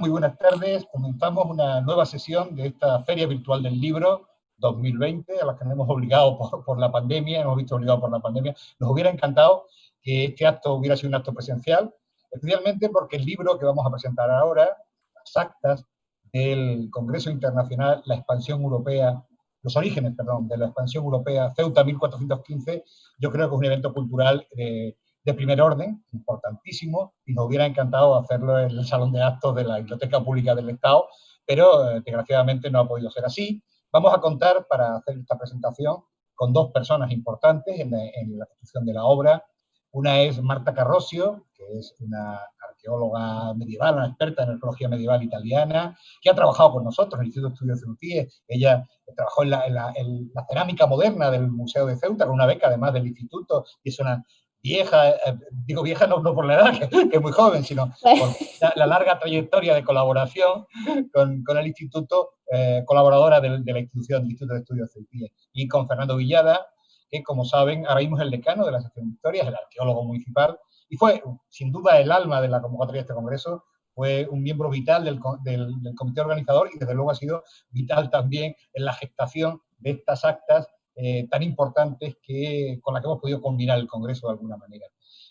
Muy buenas tardes. Comenzamos una nueva sesión de esta Feria Virtual del Libro 2020, a la que nos hemos obligado por la pandemia, hemos visto obligados por la pandemia. Nos hubiera encantado que este acto hubiera sido un acto presencial, especialmente porque el libro que vamos a presentar ahora, las actas del Congreso Internacional, la expansión europea, los orígenes, perdón, de la expansión europea, Ceuta 1415, yo creo que es un evento cultural de primer orden, importantísimo, y nos hubiera encantado hacerlo en el Salón de Actos de la Biblioteca Pública del Estado, pero desgraciadamente no ha podido ser así. Vamos a contar, para hacer esta presentación, con dos personas importantes en la ejecución de la obra. Una es Marta Carrosio, que es una arqueóloga medieval, una experta en arqueología medieval italiana, que ha trabajado con nosotros en el Instituto de Estudios de Ceutí. Ella trabajó en la cerámica moderna del Museo de Ceuta, con una beca además del instituto, y es una vieja, digo vieja no por la edad, que es muy joven, sino por la larga trayectoria de colaboración con el instituto, colaboradora de la institución del Instituto de Estudios de Ceutí. Y con Fernando Villada, que como saben, ahora mismo es el decano de la sección de Historia, es el arqueólogo municipal, y fue sin duda el alma de la convocatoria de este congreso, fue un miembro vital del comité organizador y desde luego ha sido vital también en la gestación de estas actas tan importantes con las que hemos podido combinar el Congreso de alguna manera.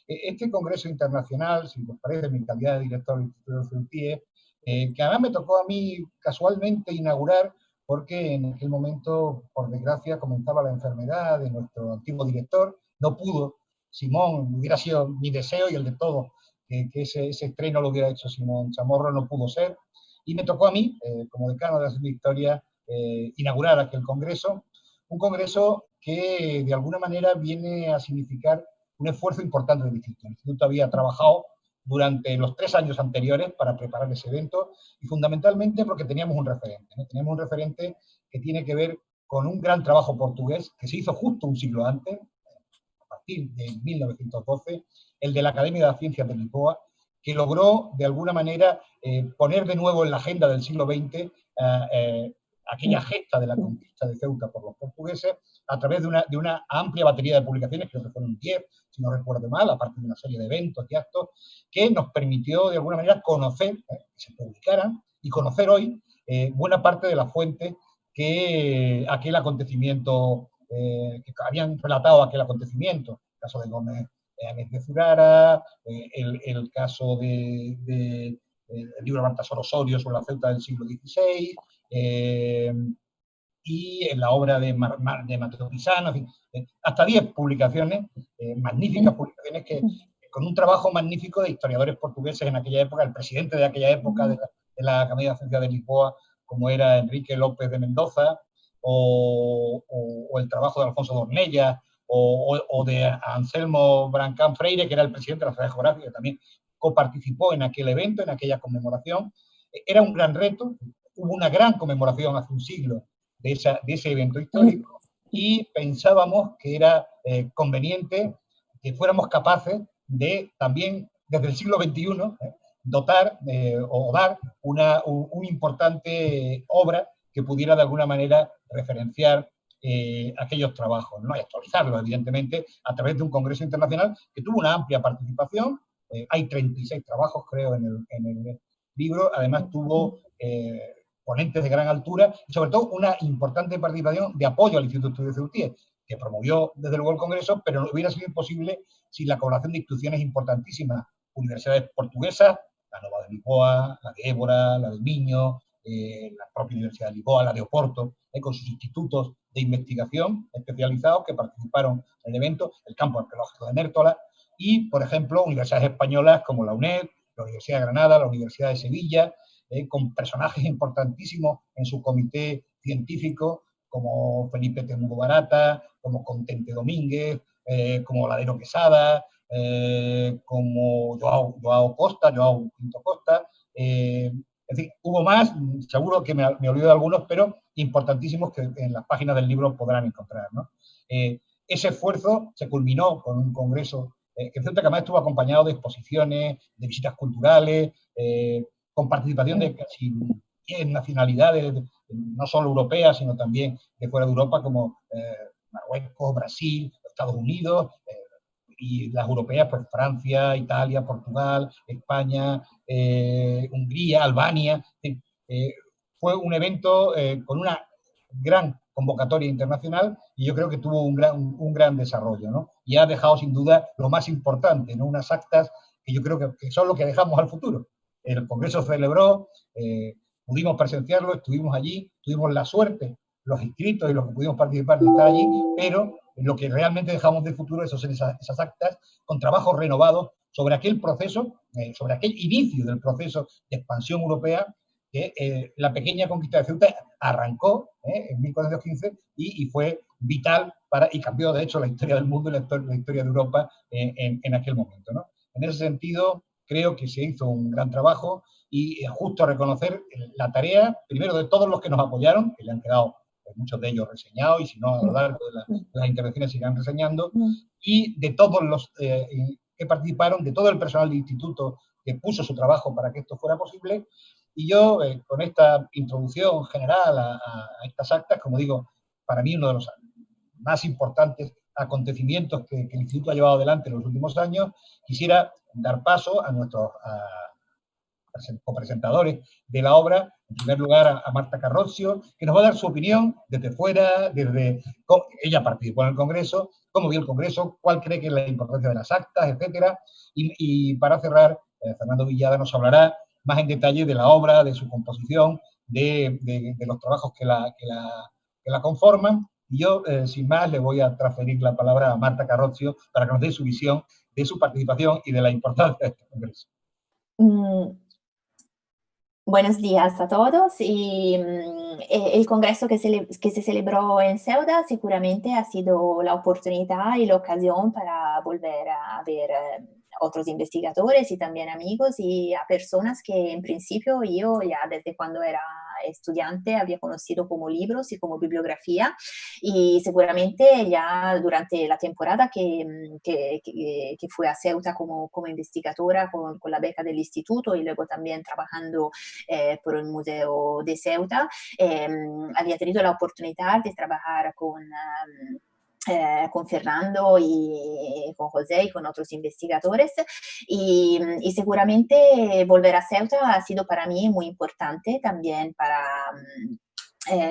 Este Congreso Internacional, si os parece, mi calidad de director del Instituto de Ceutí, que además me tocó a mí casualmente inaugurar, porque en aquel momento, por desgracia, comenzaba la enfermedad de nuestro antiguo director, no pudo, Simón, hubiera sido mi deseo y el de todos, que ese estreno lo hubiera hecho Simón Chamorro, no pudo ser, y me tocó a mí, como decano de la Sección de Historia, inaugurar aquel congreso, un congreso que de alguna manera viene a significar un esfuerzo importante del Instituto. El Instituto había trabajado durante los 3 años anteriores para preparar ese evento y fundamentalmente porque teníamos un referente, ¿no? Teníamos un referente que tiene que ver con un gran trabajo portugués que se hizo justo un siglo antes, a partir de 1912, el de la Academia de las Ciencias de Lisboa, que logró de alguna manera poner de nuevo en la agenda del siglo XX aquella gesta de la conquista de Ceuta por los portugueses a través de una amplia batería de publicaciones, creo que fueron 10, si no recuerdo mal, aparte de una serie de eventos y actos, que nos permitió de alguna manera conocer, que se publicaran, y conocer hoy buena parte de las fuentes que aquel acontecimiento, que habían relatado aquel acontecimiento, el caso de Gómez de Zurara, el caso del libro de Baltasar Osorio sobre la Ceuta del siglo XVI, y en la obra de Mateo Pisano, en fin, hasta 10 publicaciones, magníficas publicaciones que con un trabajo magnífico de historiadores portugueses en aquella época, el presidente de aquella época de la Academia de Ciencias de Lisboa, como era Enrique López de Mendoza, o el trabajo de Alfonso de Ornella, o de Anselmo Brancán Freire, que era el presidente de la Sociedad Geográfica, que también coparticipó en aquel evento, en aquella conmemoración. Era un gran reto, hubo una gran conmemoración hace un siglo de ese evento histórico y pensábamos que era conveniente que fuéramos capaces de también, desde el siglo XXI, dotar o dar una importante obra que pudiera de alguna manera referenciar aquellos trabajos, ¿no? Y actualizarlos, evidentemente, a través de un congreso internacional que tuvo una amplia participación. Hay 36 trabajos, creo, en el libro. Además, tuvo ponentes de gran altura y, sobre todo, una importante participación de apoyo al Instituto de Estudios de Ceutí, que promovió, desde luego, el congreso, pero no hubiera sido imposible sin la colaboración de instituciones importantísimas, universidades portuguesas, la Nova de Lisboa, la de Évora, la de Miño, la propia Universidad de Lisboa, la de Oporto, con sus institutos de investigación especializados que participaron en el evento, el campo arqueológico de Nértola, y, por ejemplo, universidades españolas como la UNED, la Universidad de Granada, la Universidad de Sevilla, con personajes importantísimos en su comité científico, como Felipe Temudo Barata, como Contente Domínguez, como Ladero Quesada, como Joao Costa, Joao Pinto Costa. En fin, hubo más, seguro que me olvido de algunos, pero importantísimos que en las páginas del libro podrán encontrar, ¿no? Ese esfuerzo se culminó con un congreso que además estuvo acompañado de exposiciones, de visitas culturales, con participación de casi 10 nacionalidades, no solo europeas, sino también de fuera de Europa, como Marruecos, Brasil, Estados Unidos, y las europeas, pues Francia, Italia, Portugal, España, Hungría, Albania. Fue un evento con una gran convocatoria internacional y yo creo que tuvo un gran desarrollo, ¿no? Y ha dejado sin duda lo más importante, ¿no? Unas actas que yo creo que son lo que dejamos al futuro. El Congreso celebró, pudimos presenciarlo, estuvimos allí, tuvimos la suerte, los inscritos y los que pudimos participar de estar allí, pero lo que realmente dejamos de futuro son esas actas con trabajos renovados sobre aquel proceso, sobre aquel inicio del proceso de expansión europea que la pequeña conquista de Ceuta arrancó en 1415 y fue vital y cambió de hecho la historia del mundo y la historia de Europa en aquel momento, ¿no? En ese sentido, creo que se hizo un gran trabajo y es justo reconocer la tarea, primero, de todos los que nos apoyaron, que le han quedado muchos de ellos reseñados y si no, a lo largo de las intervenciones se irán reseñando, y de todos los que participaron, de todo el personal del instituto que puso su trabajo para que esto fuera posible. Y yo, con esta introducción general a estas actas, como digo, para mí uno de los más importantes acontecimientos que el Instituto ha llevado adelante en los últimos años, quisiera dar paso a nuestros copresentadores de la obra, en primer lugar a Marta Carrozio, que nos va a dar su opinión desde fuera, ella participó en el Congreso, cómo vio el Congreso, cuál cree que es la importancia de las actas, etcétera. Y para cerrar, Fernando Villada nos hablará más en detalle de la obra, de su composición, de los trabajos que la conforman. Y yo, sin más, le voy a transferir la palabra a Marta Carrozio para que nos dé su visión de su participación y de la importancia de este Congreso. Buenos días a todos. El congreso que se celebró en Ceuta seguramente ha sido la oportunidad y la ocasión para volver a ver otros investigadores y también amigos y a personas que en principio yo ya desde cuando era estudiante había conocido como libros y como bibliografía, y seguramente ya durante la temporada que fui a Ceuta como investigadora con la beca del instituto y luego también trabajando por el Museo de Ceuta, había tenido la oportunidad de trabajar con Fernando y con José y con otros investigadores, y seguramente volver a Ceuta ha sido para mí muy importante también para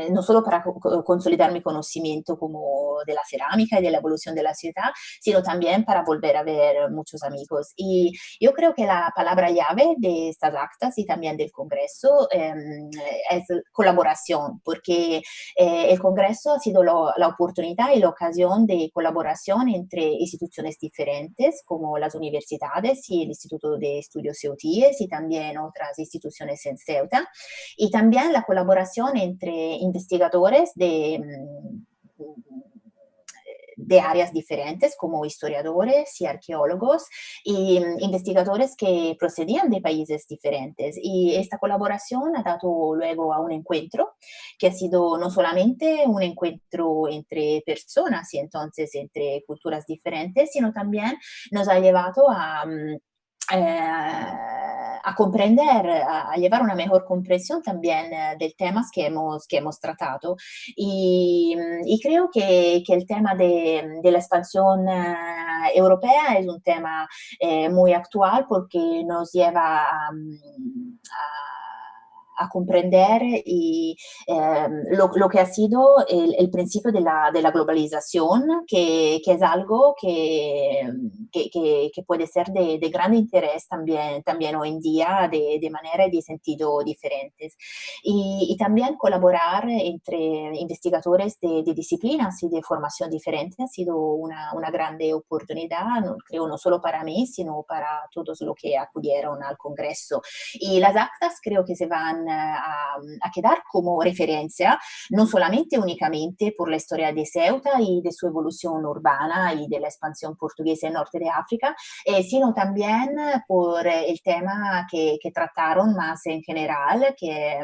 no solo para consolidar mi conocimiento como de la cerámica y de la evolución de la ciudad, sino también para volver a ver muchos amigos. Y yo creo que la palabra llave de estas actas y también del Congreso es colaboración, porque el Congreso ha sido la oportunidad y la ocasión de colaboración entre instituciones diferentes, como las universidades y el Instituto de Estudios Ceutíes y también otras instituciones en Ceuta, y también la colaboración entre investigadores de áreas diferentes, como historiadores y arqueólogos, y investigadores que procedían de países diferentes. Y esta colaboración ha dado luego a un encuentro, que ha sido no solamente un encuentro entre personas y entonces entre culturas diferentes, sino también nos ha llevado a comprender, a llevar una mejor comprensión también del temas que hemos tratado. Y creo que el tema de la expansión europea es un tema muy actual porque nos lleva a comprender lo que ha sido el principio de la globalización, que es algo que puede ser de gran interés también hoy en día, de manera y de sentido diferentes. Y también colaborar entre investigadores de disciplinas y de formación diferente ha sido una grande oportunidad, creo no solo para mí, sino para todos los que acudieron al Congreso. Y las actas creo que se van a quedar como referencia, no solamente únicamente por la historia de Ceuta y de su evolución urbana y de la expansión portuguesa en norte de África, sino también por el tema que trataron más en general, que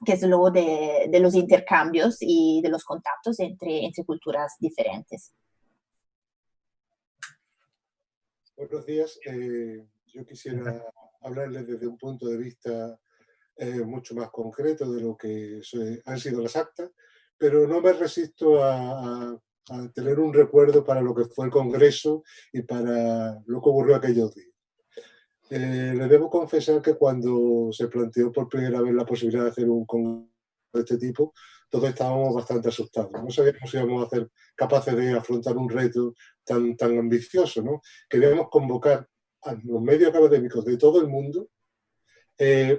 es lo de los intercambios y de los contactos entre culturas diferentes. Buenos días. Yo quisiera hablarles desde un punto de vista mucho más concreto de lo que han sido las actas, pero no me resisto a tener un recuerdo para lo que fue el Congreso y para lo que ocurrió aquellos días. Le debo confesar que cuando se planteó por primera vez la posibilidad de hacer un congreso de este tipo, todos estábamos bastante asustados. No sabíamos si íbamos a ser capaces de afrontar un reto tan ambicioso, ¿no? Queríamos convocar a los medios académicos de todo el mundo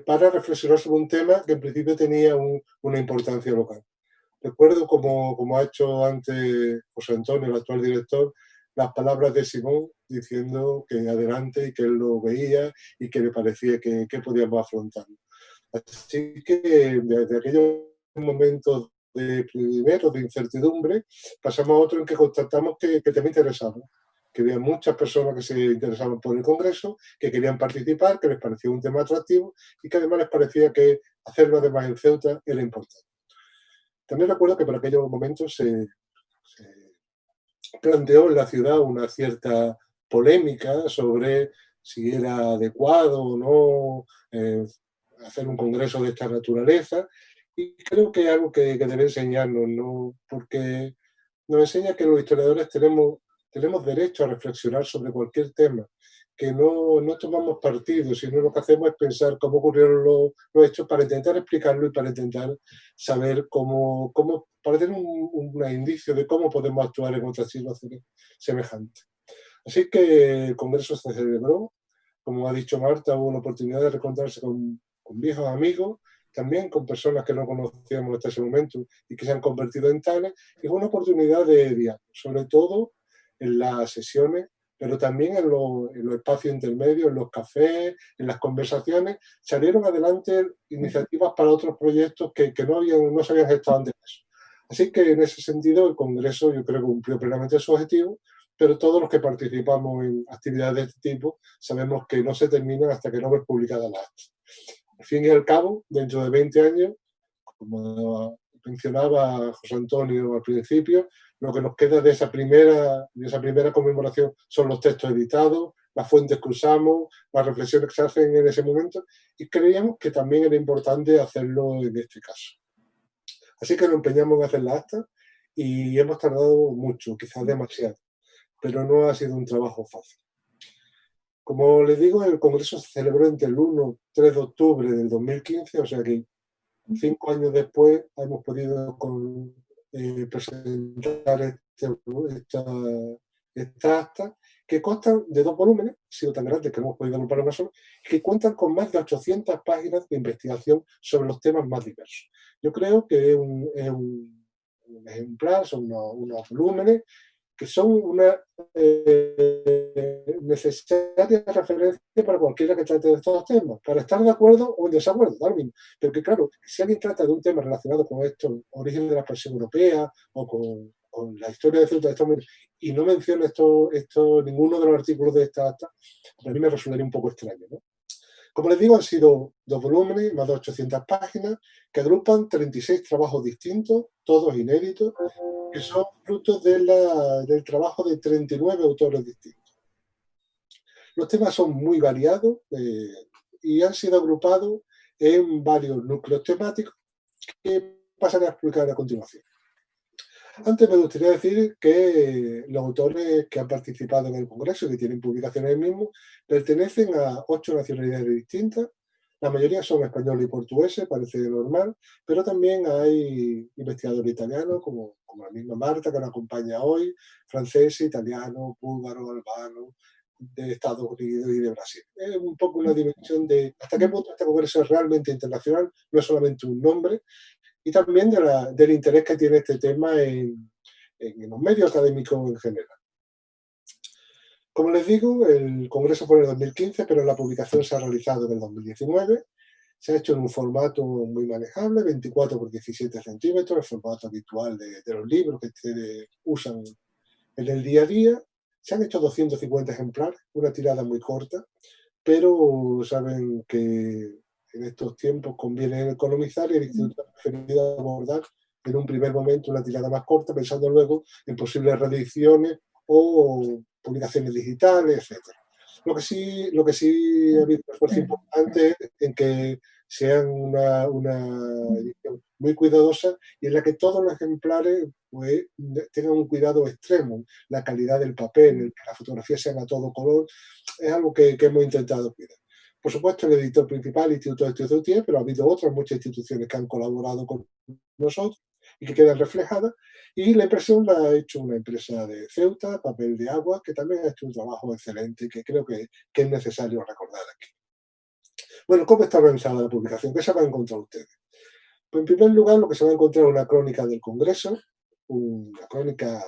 para reflexionar sobre un tema que en principio tenía una importancia local. Recuerdo, como ha hecho antes José Antonio, el actual director, las palabras de Simón diciendo que adelante y que él lo veía y que le parecía que podíamos afrontarlo. Así que desde aquellos momentos de incertidumbre, pasamos a otro en que constatamos que te interesaba, que había muchas personas que se interesaban por el Congreso, que querían participar, que les parecía un tema atractivo y que además les parecía que hacerlo además en Ceuta era importante. También recuerdo que por aquellos momentos se planteó en la ciudad una cierta polémica sobre si era adecuado o no hacer un congreso de esta naturaleza, y creo que es algo que debe enseñarnos, ¿no? Porque nos enseña que los historiadores tenemos derecho a reflexionar sobre cualquier tema, que no tomamos partido, sino lo que hacemos es pensar cómo ocurrieron los hechos para intentar explicarlo y para intentar saber cómo para tener un indicio de cómo podemos actuar en otras situaciones semejantes. Así que el Congreso se celebró, como ha dicho Marta, hubo una oportunidad de reencontrarse con viejos amigos, también con personas que no conocíamos hasta ese momento y que se han convertido en tales, y fue una oportunidad de diálogo, sobre todo en las sesiones, pero también en los espacios intermedios, en los cafés, en las conversaciones, salieron adelante iniciativas para otros proyectos que no se habían gestado antes de eso. Así que en ese sentido el Congreso yo creo que cumplió plenamente su objetivo, pero todos los que participamos en actividades de este tipo sabemos que no se terminan hasta que no ves publicada la acta. Al fin y al cabo, dentro de 20 años, como mencionaba José Antonio al principio, lo que nos queda de esa primera conmemoración son los textos editados, las fuentes que usamos, las reflexiones que se hacen en ese momento, y creíamos que también era importante hacerlo en este caso. Así que nos empeñamos en hacer la acta y hemos tardado mucho, quizás demasiado, pero no ha sido un trabajo fácil. Como les digo, el Congreso se celebró entre el 1 y 3 de octubre del 2015, o sea que 5 años después hemos podido presentar esta acta, que constan de 2 volúmenes, han sido tan grandes que hemos podido agrupar una sola, que cuentan con más de 800 páginas de investigación sobre los temas más diversos. Yo creo que es un ejemplar, son unos volúmenes que son una necesaria referencia para cualquiera que trate de estos temas, para estar de acuerdo o en desacuerdo, Darwin. Pero que claro, si alguien trata de un tema relacionado con esto, origen de la expansión europea o con la historia de Ceuta y no menciona ninguno de los artículos de esta acta, a mí me resultaría un poco extraño, ¿no? Como les digo, han sido 2 volúmenes, más de 800 páginas, que agrupan 36 trabajos distintos, todos inéditos, que son frutos del trabajo de 39 autores distintos. Los temas son muy variados y han sido agrupados en varios núcleos temáticos que pasaré a explicar a continuación. Antes me gustaría decir que los autores que han participado en el Congreso y que tienen publicaciones en el mismo pertenecen a 8 nacionalidades distintas. La mayoría son españoles y portugueses, parece normal, pero también hay investigadores italianos, como la misma Marta, que nos acompaña hoy, franceses, italianos, búlgaros, albanos, de Estados Unidos y de Brasil. Es un poco una dimensión de hasta qué punto este Congreso es realmente internacional, no es solamente un nombre, y también del interés que tiene este tema en los medios académicos en general. Como les digo, el Congreso fue en el 2015, pero la publicación se ha realizado en el 2019. Se ha hecho en un formato muy manejable, 24 por 17 centímetros, el formato habitual de los libros que ustedes usan en el día a día. Se han hecho 250 ejemplares, una tirada muy corta, pero saben que en estos tiempos conviene economizar y el Instituto ha preferido abordar en un primer momento una tirada más corta, pensando luego en posibles reediciones o publicaciones digitales, etc. Lo que sí ha habido un esfuerzo importante en que sean una edición muy cuidadosa y en la que todos los ejemplares pues, tengan un cuidado extremo. La calidad del papel, el que la fotografía sea a todo color, es algo que hemos intentado cuidar. Por supuesto, el editor principal, el Instituto de Estudios de UTIER, pero ha habido otras muchas instituciones que han colaborado con nosotros y que quedan reflejadas. Y la impresión la ha hecho una empresa de Ceuta, Papel de Agua, que también ha hecho un trabajo excelente y que creo que es necesario recordar aquí. Bueno, ¿cómo está organizada la publicación? ¿Qué se van a encontrar ustedes? Pues en primer lugar, lo que se va a encontrar es una crónica del Congreso, una crónica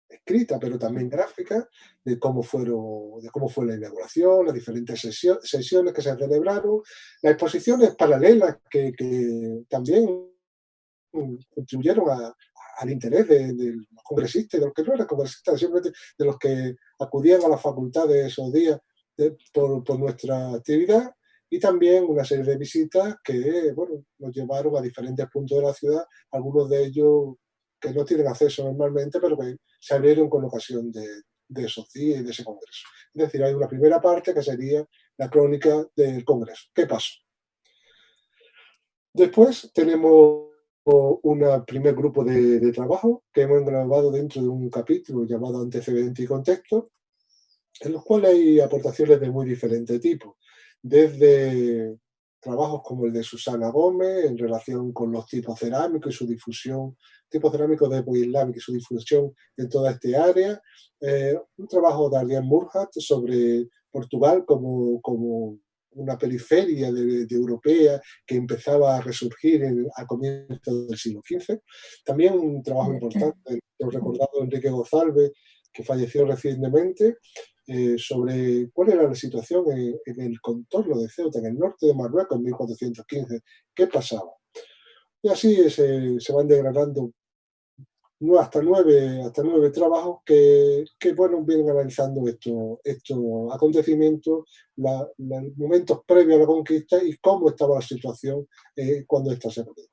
escrita, pero también gráfica, de cómo fue la inauguración, las diferentes sesiones que se celebraron, las exposiciones paralelas que también contribuyeron al interés de los congresistas, de los que no eran congresistas, simplemente de los que acudían a la facultad de esos días por nuestra actividad, y también una serie de visitas que bueno, nos llevaron a diferentes puntos de la ciudad, algunos de ellos que no tienen acceso normalmente, pero que se abrieron con ocasión de esos días y de ese congreso. Es decir, hay una primera parte que sería la crónica del congreso. ¿Qué pasó? Después tenemos un primer grupo de trabajo que hemos englobado dentro de un capítulo llamado Antecedente y Contexto, en los cuales hay aportaciones de muy diferente tipo, desde trabajos como el de Susana Gómez en relación con los tipos cerámicos y su difusión, tipos cerámicos de época islámica y su difusión en toda esta área, un trabajo de Adrián Murhat sobre Portugal como una periferia de europea que empezaba a resurgir a comienzos del siglo XV. También un trabajo importante del recordado Enrique González, que falleció recientemente, sobre cuál era la situación en el contorno de Ceuta, en el norte de Marruecos, en 1415, qué pasaba. Y así se van degradando hasta nueve trabajos que bueno, vienen analizando estos acontecimientos, los momentos previos a la conquista y cómo estaba la situación cuando ésta se produjo.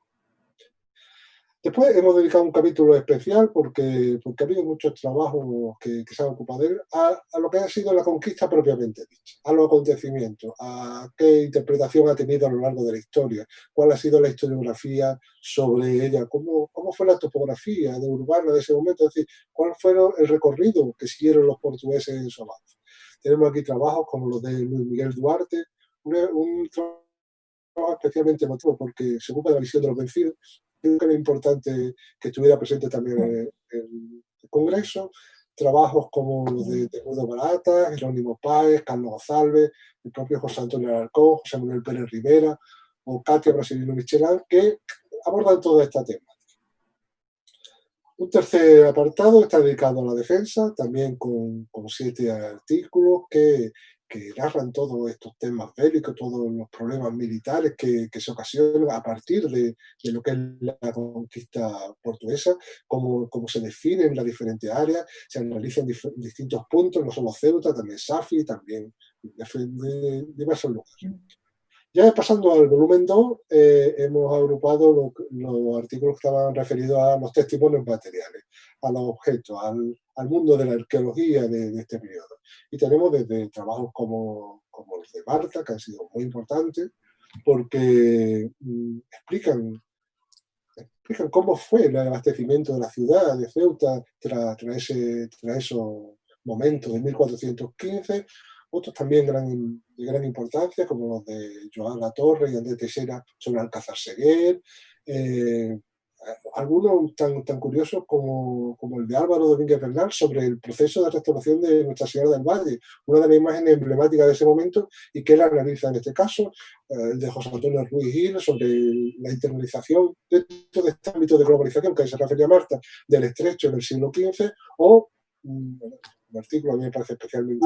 Después hemos dedicado un capítulo especial porque ha habido muchos trabajos que se han ocupado de él, a lo que ha sido la conquista propiamente dicha, a los acontecimientos, a qué interpretación ha tenido a lo largo de la historia, cuál ha sido la historiografía sobre ella, cómo fue la topografía de urbana de ese momento, es decir, cuál fue el recorrido que siguieron los portugueses en su avance. Tenemos aquí trabajos como los de Luis Miguel Duarte, un trabajo especialmente emotivo porque se ocupa de la visión de los vencidos. Creo que era importante que estuviera presente también en el Congreso. Trabajos como los de Temudo Barata, Jerónimo Páez, Carlos González, el propio José Antonio Alarcón, José Manuel Pérez Rivera o Katia Brasilino Michelán, que abordan toda esta temática. Un tercer apartado está dedicado a la defensa, también con 7 artículos que narran todos estos temas bélicos, todos los problemas militares que se ocasionan a partir de lo que es la conquista portuguesa, cómo se definen las diferentes áreas, se analizan distintos puntos, no solo Ceuta, también Safi, también de diversos lugares. Ya pasando al volumen 2, hemos agrupado los artículos que estaban referidos a los testimonios materiales, a los objetos, al mundo de la arqueología de este periodo. Y tenemos desde trabajos como los de Marta, que han sido muy importantes, porque explican cómo fue el abastecimiento de la ciudad de Ceuta tras esos momentos de 1415, otros también de gran importancia, como los de Joan Latorre y Andrés Teixeira sobre Alcázar Seguer, algunos tan curiosos como el de Álvaro Domínguez Bernal sobre el proceso de restauración de Nuestra Señora del Valle, una de las imágenes emblemáticas de ese momento y que él analiza en este caso, el de José Antonio Ruiz Gil sobre la internalización dentro de este ámbito de globalización que se refería Marta, del estrecho en el siglo XV, o un artículo a mí me parece especialmente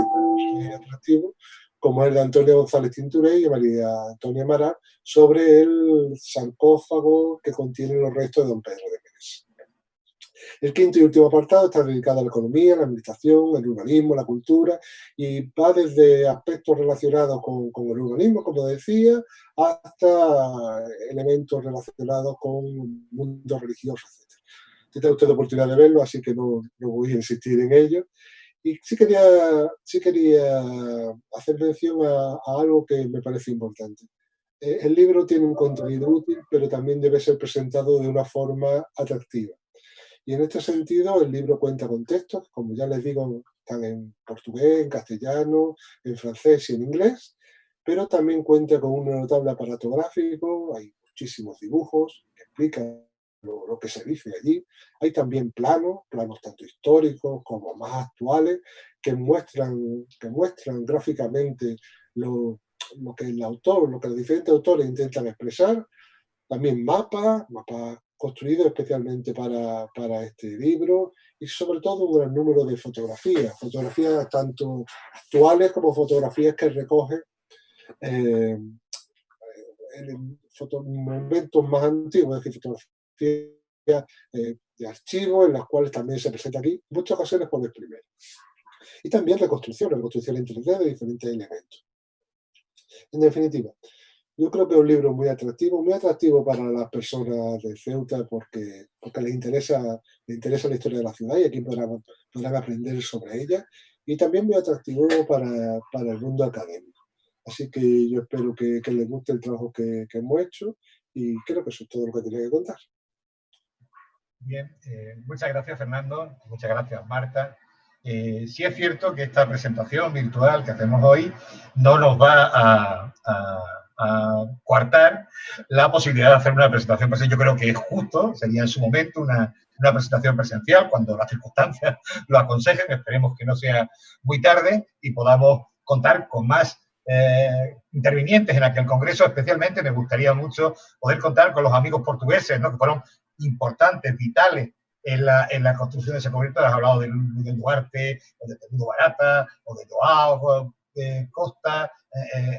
atractivo, como el de Antonio González Tinturé y María Antonia Marat, sobre el sarcófago que contiene los restos de don Pedro de Pérez. El quinto y último apartado está dedicado a la economía, la administración, el urbanismo, la cultura, y va desde aspectos relacionados con el urbanismo, como decía, hasta elementos relacionados con el mundo religioso, etc. Tiene usted la oportunidad de verlo, así que no voy a insistir en ello. Y sí quería hacer mención a algo que me parece importante. el libro tiene un contenido útil, pero también debe ser presentado de una forma atractiva. Y en este sentido, el libro cuenta con textos, como ya les digo, están en portugués, en castellano, en francés y en inglés, pero también cuenta con un notable aparato gráfico, hay muchísimos dibujos que explican lo que se dice allí. Hay también planos tanto históricos como más actuales, que muestran gráficamente lo que el autor, lo que los diferentes autores intentan expresar. También mapas construidos especialmente para este libro, y sobre todo un gran número de fotografías tanto actuales como fotografías que recoge momentos más antiguos, es decir, fotografías de archivo, en las cuales también se presenta aquí, en muchas ocasiones por el primero. Y también reconstrucción en 3D de diferentes elementos. En definitiva, yo creo que es un libro muy atractivo para las personas de Ceuta porque les interesa la historia de la ciudad y aquí podrán aprender sobre ella, y también muy atractivo para el mundo académico. Así que yo espero que les guste el trabajo que hemos hecho, y creo que eso es todo lo que tenía que contar. Bien, muchas gracias, Fernando, muchas gracias, Marta. Sí es cierto que esta presentación virtual que hacemos hoy no nos va a coartar la posibilidad de hacer una presentación presencial. Yo creo que es justo, sería en su momento una presentación presencial cuando las circunstancias lo aconsejen. Esperemos que no sea muy tarde y podamos contar con más intervinientes en aquel congreso. Especialmente me gustaría mucho poder contar con los amigos portugueses, ¿no?, que fueron importantes, vitales en la construcción de ese congreso. Has hablado de Duarte, o de Temudo Barata, o de Joao Costa,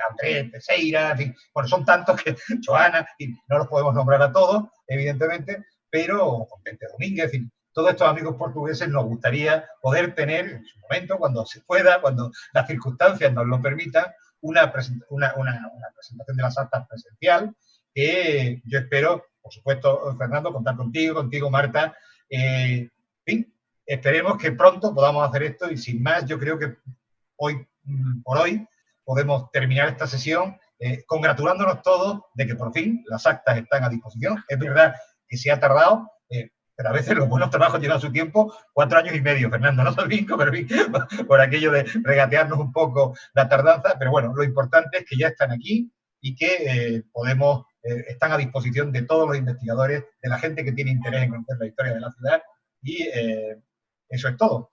Andrés Teixeira, en fin. Bueno, son tantos que, Joana, y no los podemos nombrar a todos, evidentemente, pero con Pente Domínguez, en fin, todos estos amigos portugueses nos gustaría poder tener en su momento, cuando se pueda, cuando las circunstancias nos lo permitan, una presentación de las actas presencial, que yo espero, por supuesto, Fernando, contar contigo, Marta. En fin, esperemos que pronto podamos hacer esto, y sin más, yo creo que hoy por hoy podemos terminar esta sesión congratulándonos todos de que por fin las actas están a disposición. Es verdad que se ha tardado, pero a veces los buenos trabajos llevan su tiempo. 4 años y medio, Fernando, no son 5, pero por aquello de regatearnos un poco la tardanza. Pero bueno, lo importante es que ya están aquí y que están a disposición de todos los investigadores, de la gente que tiene interés en conocer la historia de la ciudad. Y eso es todo.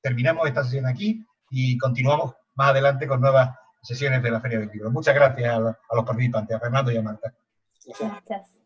Terminamos esta sesión aquí y continuamos más adelante con nuevas sesiones de la Feria del Libro. Muchas gracias a los participantes, a Fernando y a Marta. Gracias.